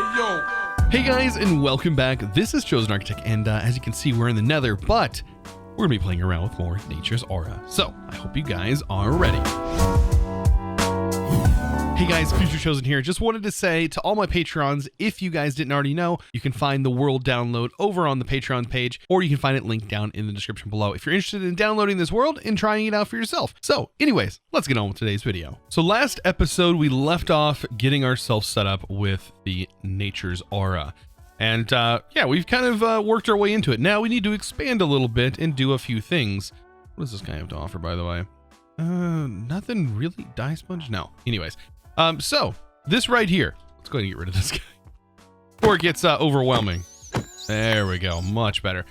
Hey guys, and welcome back. This is ChosenArchitect, and as you can see, we're in the Nether, but we're gonna be playing around with more Nature's Aura. So I hope you guys are ready. Hey guys, Future Chosen here. Just wanted to say to all my Patrons, if you guys didn't already know, you can find the world download over on the Patreon page, or you can find it linked down in the description below if you're interested in downloading this world and trying it out for yourself. So anyways, let's get on with today's video. So last episode, we left off getting ourselves set up with the Nature's Aura. And yeah, we've kind of worked our way into it. Now we need to expand a little bit and do a few things. What does this guy have to offer, by the way? Nothing really. Dye sponge? No. Anyways. So this right here, let's go ahead and get rid of this guy before it gets overwhelming. There we go, much better.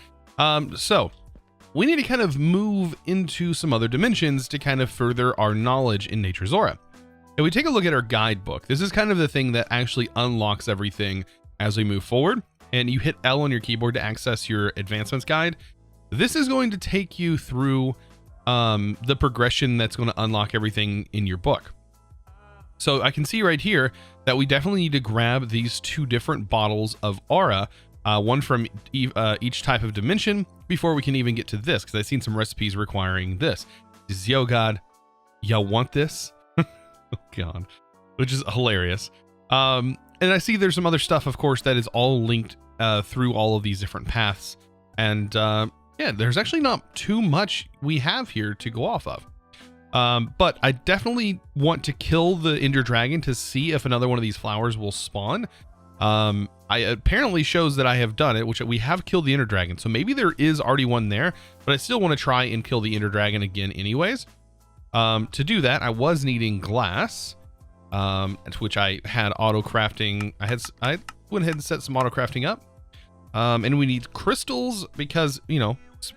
So we need to kind of move into some other dimensions to kind of further our knowledge in Nature's Aura. And we take a look at our guidebook. This is kind of the thing that actually unlocks everything as we move forward. And you hit L on your keyboard to access your advancements guide. This is going to take you through the progression that's going to unlock everything in your book. So I can see right here that we definitely need to grab these two different bottles of aura, one from each type of dimension before we can even get to this, because I've seen some recipes requiring this. Yo God, you want this? Oh God, which is hilarious. And I see there's some other stuff, of course, that is all linked through all of these different paths. And yeah, there's actually not too much we have here to go off of. But I definitely want to kill the Ender Dragon to see if another one of these flowers will spawn. I apparently shows that I have done it, which we have killed the Ender Dragon. So maybe there is already one there, but I still want to try and kill the Ender Dragon again anyways. To do that, I was needing glass, which I had auto crafting. I went ahead and set some auto crafting up. And we need crystals because, you know,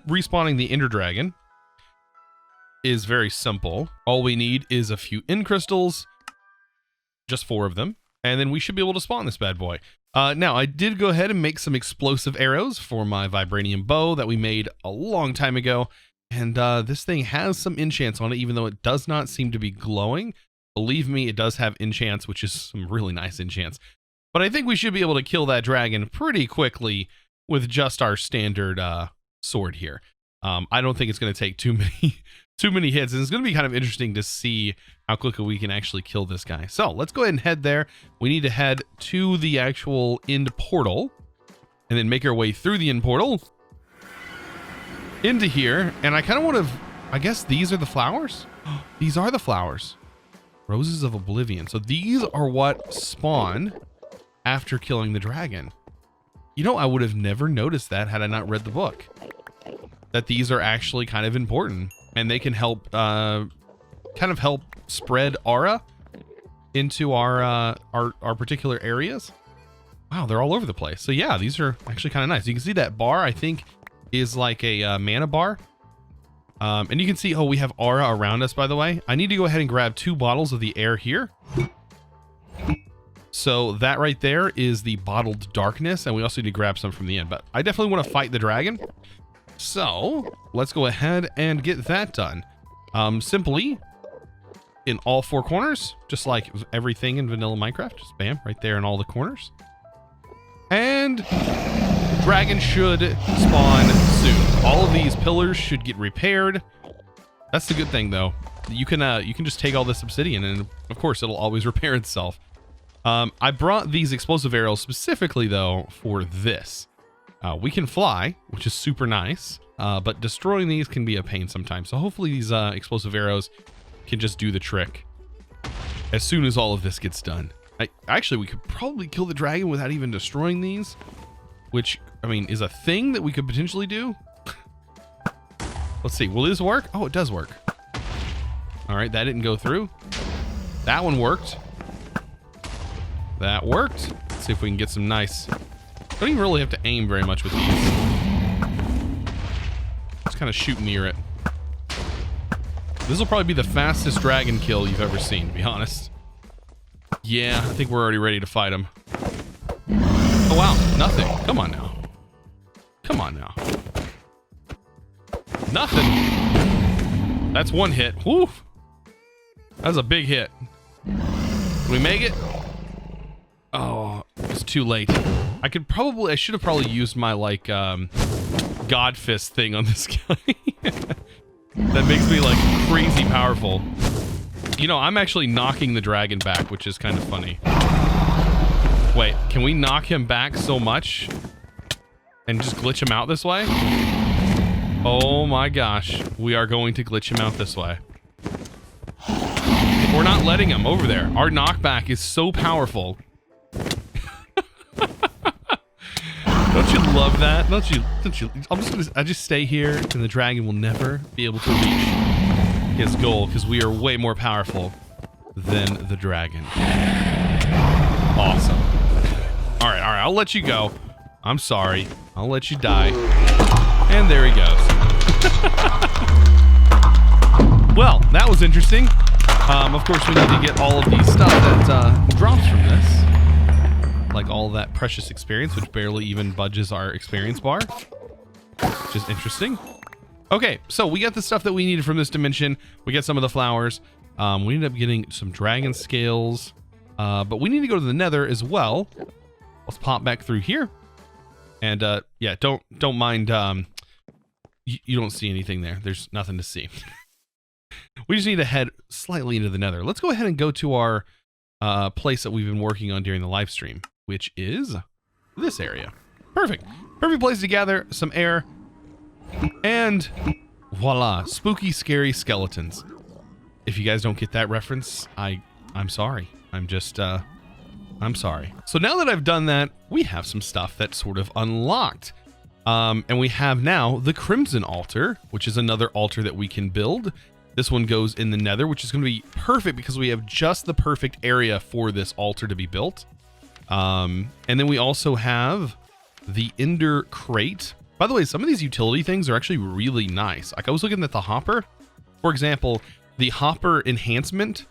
respawning the Ender Dragon is very simple. All we need is a few end crystals, just 4 of them, and then we should be able to spawn this bad boy. Now I did go ahead and make some explosive arrows for my vibranium bow that we made a long time ago, and this thing has some enchants on it, even though it does not seem to be glowing. Believe me, it does have enchants, which is some really nice enchants. But I think we should be able to kill that dragon pretty quickly with just our standard sword here. I don't think it's going to take too many hits, and it's going to be kind of interesting to see how quickly we can actually kill this guy. So let's go ahead and head there. We need to head to the actual end portal and then make our way through the end portal into here. And I kind of want to, I guess these are the flowers. These are the flowers. Roses of Oblivion. So these are what spawn after killing the dragon. You know, I would have never noticed that had I not read the book, that these are actually kind of important. And they can help, kind of help spread aura into our particular areas. Wow, they're all over the place. So yeah, these are actually kind of nice. You can see that bar, I think, is like a mana bar. And you can see, oh, we have aura around us, by the way. I need to go ahead and grab 2 bottles of the air here. So that right there is the bottled darkness, and we also need to grab some from the end. But I definitely want to fight the dragon. So let's go ahead and get that done. Simply in all 4 corners, just like everything in vanilla Minecraft. Just bam, right there in all the corners. And dragon should spawn soon. All of these pillars should get repaired. That's the good thing, though. You can just take all this obsidian, and of course it'll always repair itself. I brought these explosive arrows specifically, though, for this. We can fly, which is super nice, but destroying these can be a pain sometimes. So hopefully these explosive arrows can just do the trick as soon as all of this gets done. Actually, we could probably kill the dragon without even destroying these, which, I mean, is a thing that we could potentially do. Let's see. Will this work? Oh, it does work. All right, that didn't go through. That one worked. That worked. Let's see if we can get some nice... Don't even really have to aim very much with these. Just kind of shoot near it. This will probably be the fastest dragon kill you've ever seen, to be honest. Yeah, I think we're already ready to fight him. Oh, wow. Nothing. Come on now. Come on now. Nothing. That's 1 hit. Woo. That's a big hit. Can we make it? Oh, just too late. I should have probably used my, like, God Fist thing on this guy. That makes me, like, crazy powerful. You know, I'm actually knocking the dragon back, which is kind of funny. Wait, can we knock him back so much and just glitch him out this way? Oh my gosh, we are going to glitch him out this way. We're not letting him over there. Our knockback is so powerful. Don't you love that? Don't you? I just stay here and the dragon will never be able to reach his goal because we are way more powerful than the dragon. Awesome. All right, I'll let you go. I'm sorry. I'll let you die. And there he goes. Well, that was interesting. Of course, we need to get all of the stuff that drops from this. Like all that precious experience, which barely even budges our experience bar. Which is interesting. Okay, so we got the stuff that we needed from this dimension. We got some of the flowers. We ended up getting some dragon scales. But we need to go to the Nether as well. Let's pop back through here. And yeah, don't mind. You don't see anything there. There's nothing to see. We just need to head slightly into the Nether. Let's go ahead and go to our place that we've been working on during the live stream, which is this area. Perfect. Perfect place to gather some air. And voila, spooky, scary skeletons. If you guys don't get that reference, I'm sorry. I'm sorry. So now that I've done that, we have some stuff that's sort of unlocked. And we have now the Crimson Altar, which is another altar that we can build. This one goes in the Nether, which is going to be perfect because we have just the perfect area for this altar to be built. And then we also have the Ender Crate. By the way, some of these utility things are actually really nice. Like I was looking at the hopper. For example, the hopper enhancement.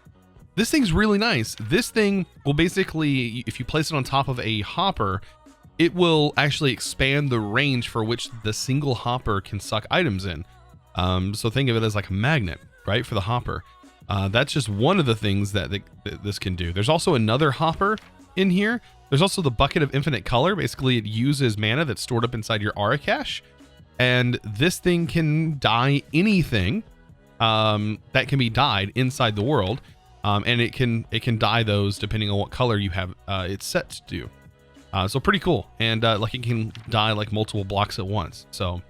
This thing's really nice. This thing will basically, if you place it on top of a hopper, it will actually expand the range for which the single hopper can suck items in. So think of it as like a magnet, right, for the hopper. That's just one of the things that this can do. There's also another hopper in here. There's also the Bucket of Infinite Color. Basically, it uses mana that's stored up inside your aura cache. And this thing can dye anything that can be dyed inside the world. And it can dye those depending on what color you have it set to do. So pretty cool. And like it can dye like multiple blocks at once. So,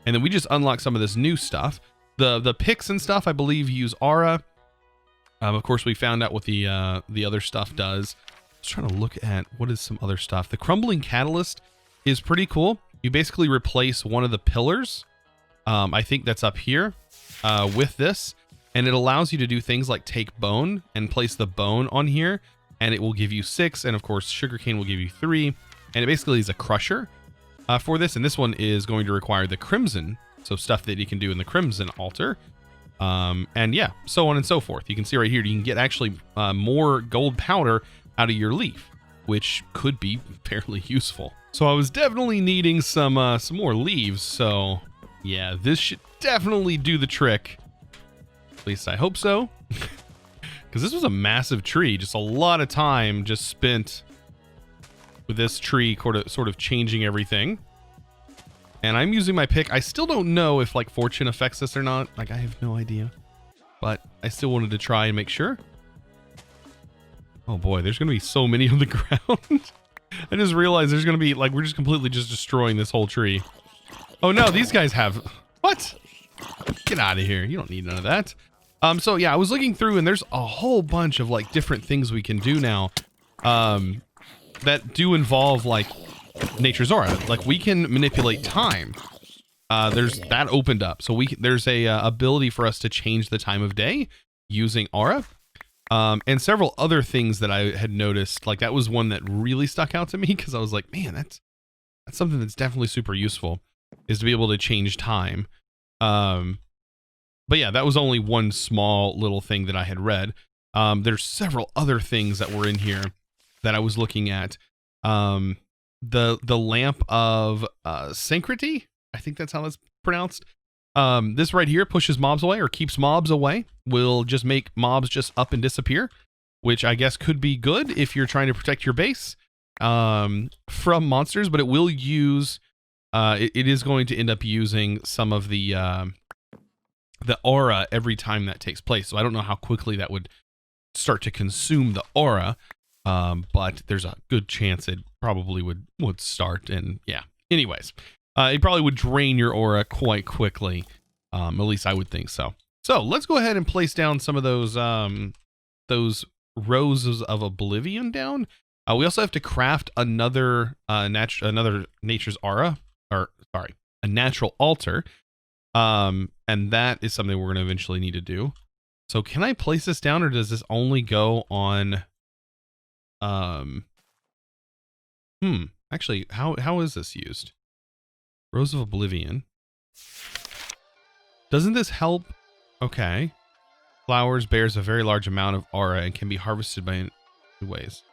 and then we just unlock some of this new stuff. The picks and stuff, I believe, use aura. Of course, we found out what the other stuff does. I was trying to look at what is some other stuff. The Crumbling Catalyst is pretty cool. You basically replace one of the pillars. I think that's up here with this. And it allows you to do things like take bone and place the bone on here. And it will give you 6. And of course, sugarcane will give you 3. And it basically is a crusher for this. And this one is going to require the crimson. So stuff that you can do in the Crimson Altar. And yeah, so on and so forth. You can see right here, you can get actually more gold powder out of your leaf, which could be fairly useful. So I was definitely needing some more leaves. So yeah, this should definitely do the trick. At least I hope so. Because this was a massive tree. Just a lot of time just spent with this tree sort of changing everything. And I'm using my pick. I still don't know if like fortune affects this or not. Like I have no idea. But I still wanted to try and make sure. Oh boy, there's going to be so many on the ground. I just realized there's going to be like, we're just completely just destroying this whole tree. Oh no, these guys have... What? Get out of here. You don't need none of that. So yeah, I was looking through and there's a whole bunch of like different things we can do now that do involve like nature's aura. Like we can manipulate time. There's that opened up. So there's a ability for us to change the time of day using aura. And several other things that I had noticed. Like that was one that really stuck out to me because I was like, man, that's something that's definitely super useful, is to be able to change time. But yeah, that was only one small little thing that I had read. There's several other things that were in here that I was looking at. The lamp of Syncrity, I think that's how that's pronounced. This right here pushes mobs away or keeps mobs away. Will just make mobs just up and disappear, which I guess could be good if you're trying to protect your base. from monsters, but it will use, it is going to end up using some of the aura every time that takes place. So I don't know how quickly that would start to consume the aura, but there's a good chance it probably would start. And yeah, anyways, it probably would drain your aura quite quickly. At least I would think so. So let's go ahead and place down some of those roses of oblivion down. We also have to craft another nature's aura, or sorry, a natural altar. And that is something we're going to eventually need to do. So can I place this down, or does this only go on, actually, how is this used? Rose of Oblivion. Doesn't this help? Okay. Flowers bears a very large amount of aura and can be harvested by two ways.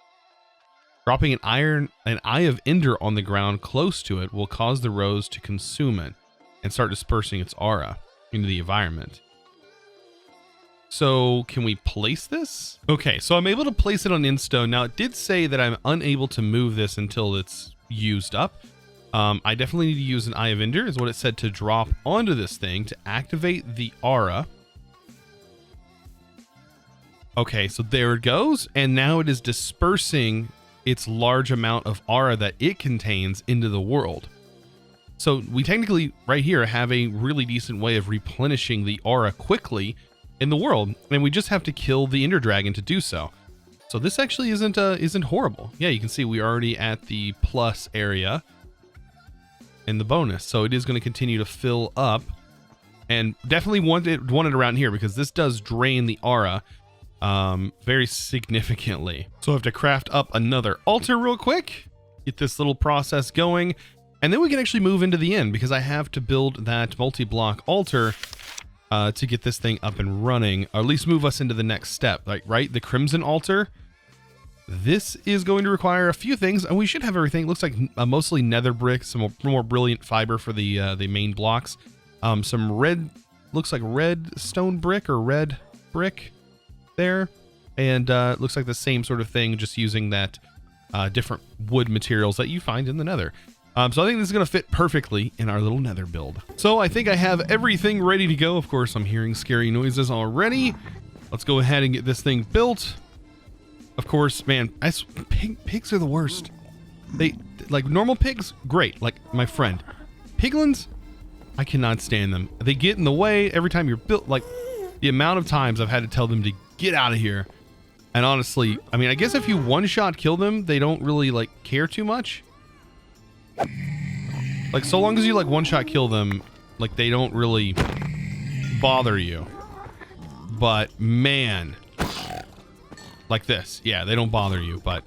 Dropping an eye of ender on the ground close to it will cause the rose to consume it and start dispersing its aura into the environment. So can we place this? Okay, so I'm able to place it on Instone. Now it did say that I'm unable to move this until it's used up. I definitely need to use an Eye of Ender, is what it said, to drop onto this thing to activate the aura. Okay, so there it goes. And now it is dispersing its large amount of aura that it contains into the world. So we technically right here have a really decent way of replenishing the aura quickly in the world, and we just have to kill the Ender Dragon to do so. So this actually isn't horrible. Yeah, you can see we're already at the plus area in the bonus, so it is going to continue to fill up, and definitely want it around here because this does drain the aura very significantly. So I have to craft up another altar real quick, get this little process going, and then we can actually move into the end because I have to build that multi-block altar to get this thing up and running, or at least move us into the next step. Like, right, the Crimson Altar. This is going to require a few things, and we should have everything. It looks like mostly nether bricks, some more brilliant fiber for the main blocks. Some red, looks like red stone brick or red brick there, and looks like the same sort of thing, just using that different wood materials that you find in the nether. So I think this is going to fit perfectly in our little nether build. So I think I have everything ready to go. Of course, I'm hearing scary noises already. Let's go ahead and get this thing built. Of course, man, pigs are the worst. They, like normal pigs, great. Like my friend. Piglins, I cannot stand them. They get in the way every time you're built. Like the amount of times I've had to tell them to get out of here. And honestly, I mean, I guess if you one-shot kill them, they don't really like care too much. Like so long as you like one-shot kill them, like they don't really bother you. But man, like this, yeah, they don't bother you. But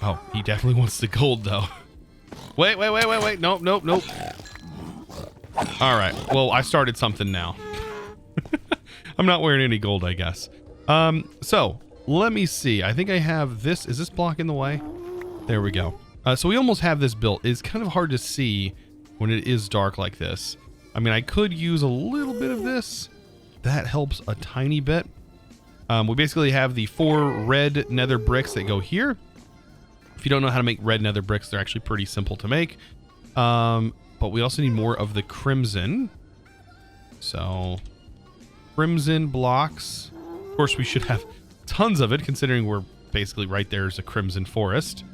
oh, he definitely wants the gold though. Wait, nope. All right, well, I started something now. I'm not wearing any gold, I guess. So let me see. I think I have this. Is this block in the way? There we go. So we almost have this built. It's kind of hard to see when it is dark like this. I mean, I could use a little bit of this. That helps a tiny bit. We basically have the 4 red nether bricks that go here. If you don't know how to make red nether bricks, they're actually pretty simple to make. But we also need more of the crimson. So crimson blocks. Of course, we should have tons of it, considering we're basically right there is a crimson forest.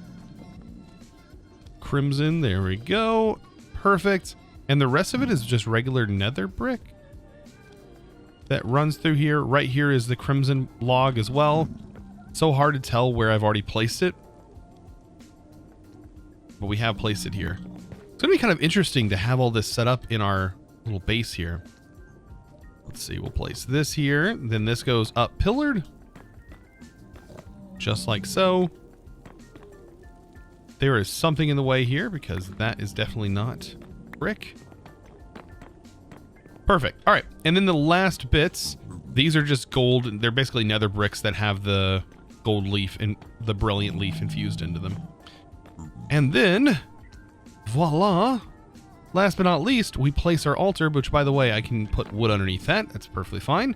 Crimson, there we go. Perfect. And the rest of it is just regular nether brick that runs through here. Right here is the crimson log as well. So hard to tell where I've already placed it, but we have placed it here. It's gonna be kind of interesting to have all this set up in our little base here. Let's see, we'll place this here, then this goes up pillared, just like so. There is something in the way here because that is definitely not brick. Perfect. All right, and then the last bits, these are just gold. They're basically nether bricks that have the gold leaf and the brilliant leaf infused into them. And then, voila. Last but not least, we place our altar, which, by the way, I can put wood underneath that. That's perfectly fine.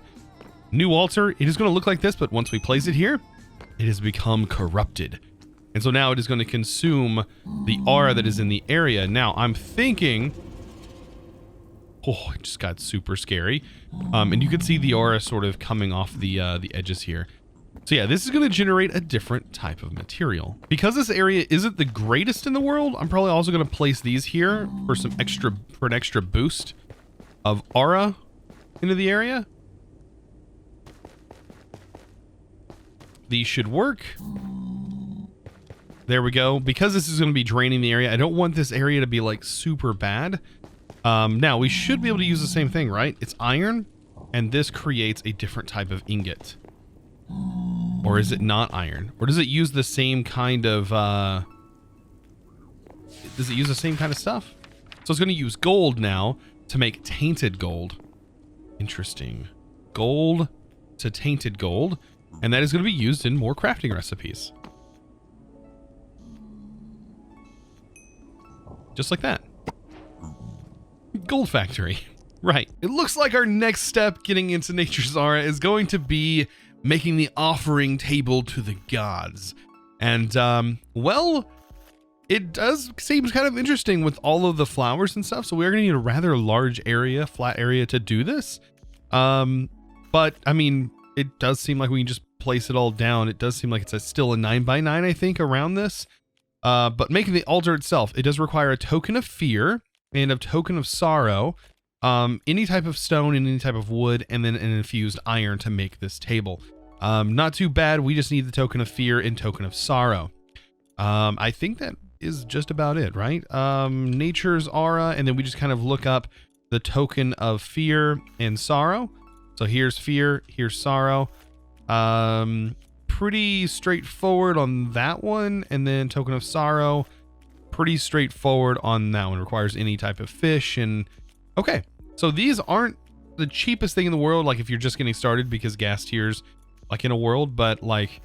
New altar. It is going to look like this, but once we place it here, it has become corrupted. And so now it is going to consume the aura that is in the area. Now, I'm thinking... Oh, it just got super scary. And you can see the aura sort of coming off the edges here. So yeah, this is going to generate a different type of material. Because this area isn't the greatest in the world, I'm probably also going to place these here for an extra boost of aura into the area. These should work. There we go. Because this is going to be draining the area, I don't want this area to be like super bad. Now we should be able to use the same thing, right? It's iron, and this creates a different type of ingot. Or is it not iron? Or does it use the same kind of, does it use the same kind of stuff? So it's going to use gold now to make tainted gold. Interesting. Gold to tainted gold. And that is going to be used in more crafting recipes. Just like that. Gold factory. Right. It looks like our next step getting into Nature's Aura is going to be making the offering table to the gods. And, well, it does seem kind of interesting with all of the flowers and stuff. So we're going to need a rather large area, flat area to do this. But, I mean, it does seem like we can just place it all down. It does seem like it's still a 9x9, I think, around this. But making the altar itself, it does require a token of fear and a token of sorrow, any type of stone and any type of wood, and then an infused iron to make this table. Not too bad. We just need the token of fear and token of sorrow. I think that is just about it, right? Nature's Aura, and then we just kind of look up the token of fear and sorrow. So here's fear, here's sorrow. Pretty straightforward on that one, and then token of sorrow, pretty straightforward on that one. Requires any type of fish. And okay, so these aren't the cheapest thing in the world, like if you're just getting started, because gas tiers like in a world, but like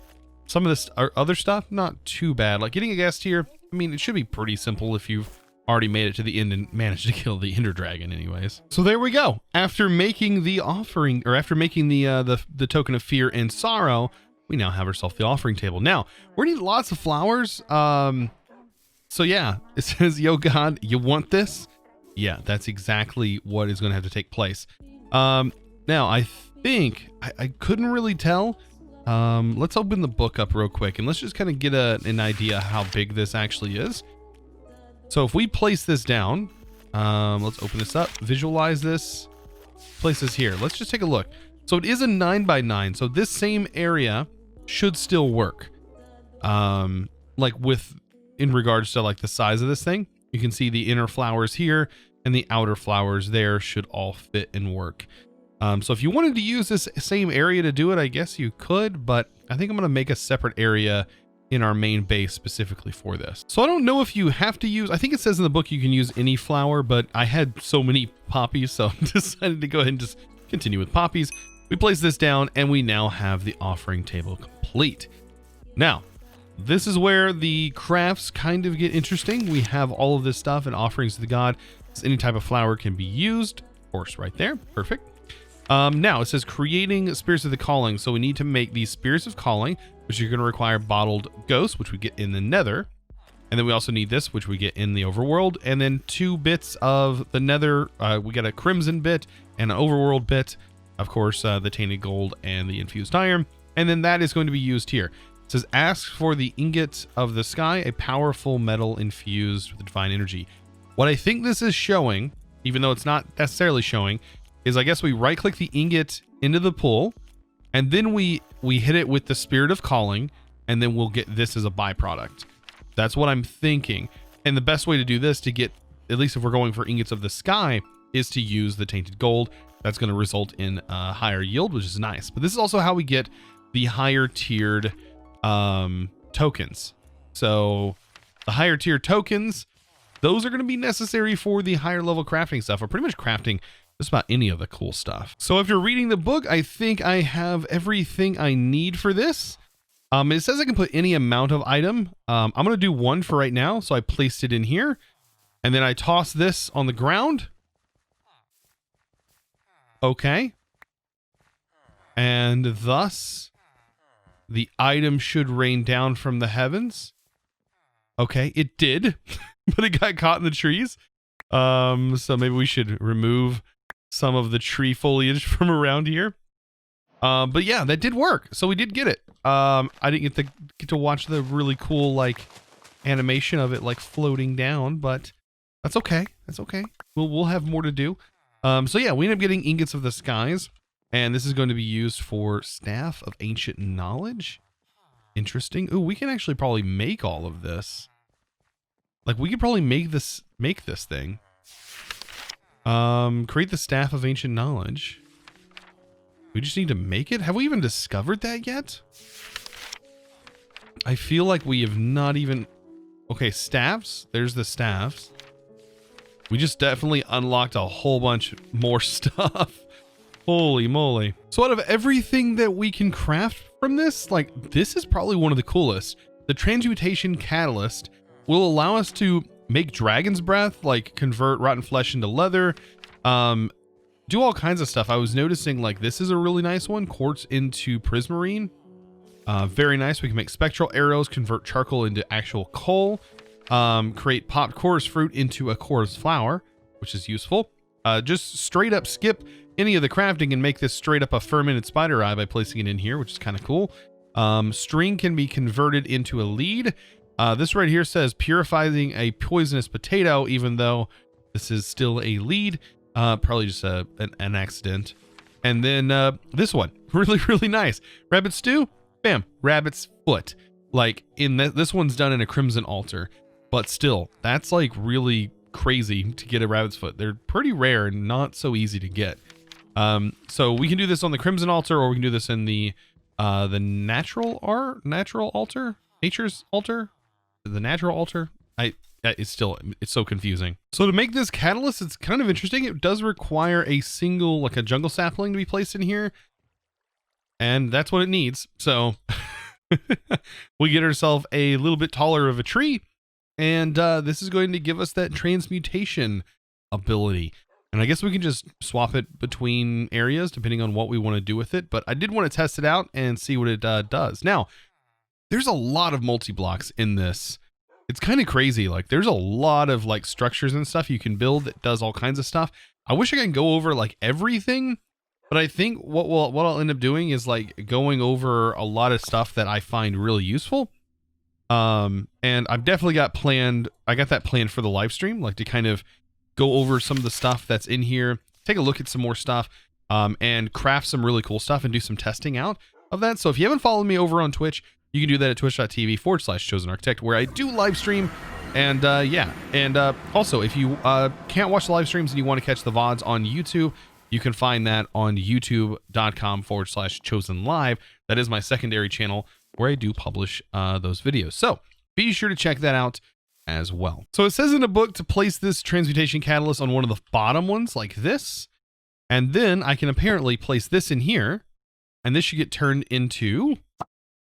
some of this other stuff, not too bad. Like getting a gas tier, I mean, it should be pretty simple if you've already made it to the end and managed to kill the Ender Dragon anyways. So there we go. After making the offering, or after making the token of fear and sorrow, we now have ourselves the offering table. Now, we need lots of flowers. So yeah, it says, yo God, you want this? Yeah, that's exactly what is going to have to take place. Now, I think, I couldn't really tell. Let's open the book up real quick, and let's just kind of get an idea how big this actually is. So if we place this down, let's open this up, visualize this, place this here. Let's just take a look. So it is a 9x9, so this same area should still work. Like in regards to like the size of this thing, you can see the inner flowers here and the outer flowers there should all fit and work. So if you wanted to use this same area to do it, I guess you could, but I think I'm going to make a separate area in our main base specifically for this. So I don't know if you have to use, I think it says in the book you can use any flower, but I had so many poppies, so I decided to go ahead and just continue with poppies. We place this down and we now have the offering table complete. Now, this is where the crafts kind of get interesting. We have all of this stuff and offerings to the god. So any type of flower can be used. Of course, right there. Perfect. Now it says creating spirits of the calling. So we need to make these spirits of calling, which are going to require bottled ghosts, which we get in the nether. And then we also need this, which we get in the overworld. And then 2 bits of the nether. We got a crimson bit and an overworld bit. Of course, the tainted gold and the infused iron. And then that is going to be used here. It says, ask for the ingot of the sky, a powerful metal infused with divine energy. What I think this is showing, even though it's not necessarily showing, is I guess we right click the ingot into the pool, and then we hit it with the spirit of calling, and then we'll get this as a byproduct. That's what I'm thinking. And the best way to do this, to get, at least if we're going for ingots of the sky, is to use the tainted gold. That's going to result in a higher yield, which is nice. But this is also how we get the higher tiered tokens. So the higher tier tokens, those are going to be necessary for the higher level crafting stuff, or pretty much crafting just about any of the cool stuff. So after reading the book, I think I have everything I need for this. It says I can put any amount of item. I'm going to do 1 for right now. So I placed it in here, and then I toss this on the ground. Okay. And thus the item should rain down from the heavens. Okay, it did, but it got caught in the trees. So maybe we should remove some of the tree foliage from around here. But yeah, that did work. So we did get it. I didn't get to watch the really cool like animation of it like floating down, but that's okay. That's okay. We'll have more to do. So yeah, we end up getting Ingots of the Skies, and this is going to be used for Staff of Ancient Knowledge. Interesting. Ooh, we can actually probably make all of this. Like we could probably make this thing. Create the Staff of Ancient Knowledge. We just need to make it. Have we even discovered that yet? I feel like we have not even. Okay, staffs. There's the staffs. We just definitely unlocked a whole bunch more stuff. Holy moly. So out of everything that we can craft from this, like this is probably one of the coolest. The transmutation catalyst will allow us to make dragon's breath, like convert rotten flesh into leather, do all kinds of stuff. I was noticing like this is a really nice one, quartz into prismarine. Very nice. We can make spectral arrows, convert charcoal into actual coal, create popped chorus fruit into a chorus flower, which is useful. Just straight up skip any of the crafting and make this straight up a fermented spider eye by placing it in here, which is kind of cool. String can be converted into a lead. This right here says purifying a poisonous potato, even though this is still a lead. Probably just an accident. And then this one, really, really nice. Rabbit stew, bam, rabbit's foot. Like in this one's done in a crimson altar, but still, that's like really crazy to get a rabbit's foot. They're pretty rare and not so easy to get. So we can do this on the crimson altar, or we can do this in the natural altar, nature's altar, the natural altar. It's so confusing. So to make this catalyst, it's kind of interesting. It does require a single, like a jungle sapling to be placed in here, and that's what it needs. So we get ourselves a little bit taller of a tree, and this is going to give us that transmutation ability. And I guess we can just swap it between areas depending on what we want to do with it. But I did want to test it out and see what it does. Now, there's a lot of multi-blocks in this. It's kind of crazy. Like there's a lot of like structures and stuff you can build that does all kinds of stuff. I wish I could go over like everything, but I think what I'll end up doing is like going over a lot of stuff that I find really useful. And I've definitely got that planned for the live stream, like to kind of go over some of the stuff that's in here, take a look at some more stuff, and craft some really cool stuff and do some testing out of that. So if you haven't followed me over on Twitch, you can do that at twitch.tv/ChosenArchitect, where I do live stream. And yeah, and also if you can't watch the live streams and you want to catch the VODs on YouTube, you can find that on youtube.com/ChosenLive. That is my secondary channel where I do publish those videos. So be sure to check that out as well. So it says in the book to place this transmutation catalyst on one of the bottom ones like this, and then I can apparently place this in here, and this should get turned into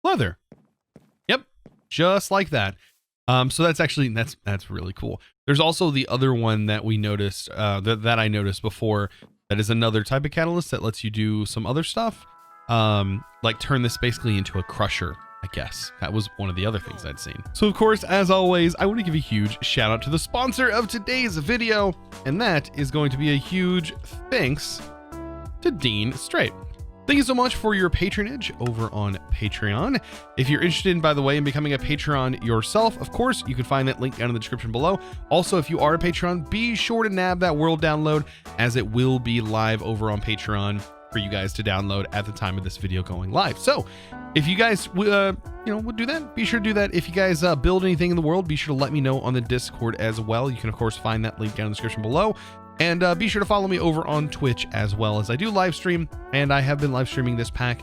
leather. Yep, just like that. So that's really cool. There's also the other one that we noticed, that I noticed before, that is another type of catalyst that lets you do some other stuff, like turn this basically into a crusher. I guess that was one of the other things I'd seen. So of course, as always, I want to give a huge shout out to the sponsor of today's video, and that is going to be a huge thanks to Dean Straight. Thank you so much for your patronage over on Patreon. If you're interested, by the way, in becoming a patron yourself, of course, you can find that link down in the description below. Also, if you are a patron, be sure to nab that world download, as it will be live over on Patreon for you guys to download at the time of this video going live. So if you guys would do that, be sure to do that. If you guys build anything in the world, be sure to let me know on the Discord as well. You can of course find that link down in the description below, and be sure to follow me over on Twitch as well, as I do live stream, and I have been live streaming this pack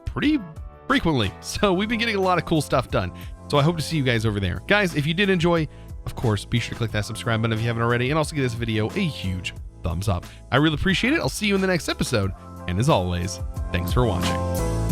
pretty frequently. So we've been getting a lot of cool stuff done. So I hope to see you guys over there. Guys, if you did enjoy, of course, be sure to click that subscribe button if you haven't already, and also give this video a huge thumbs up. I really appreciate it. I'll see you in the next episode. And as always, thanks for watching.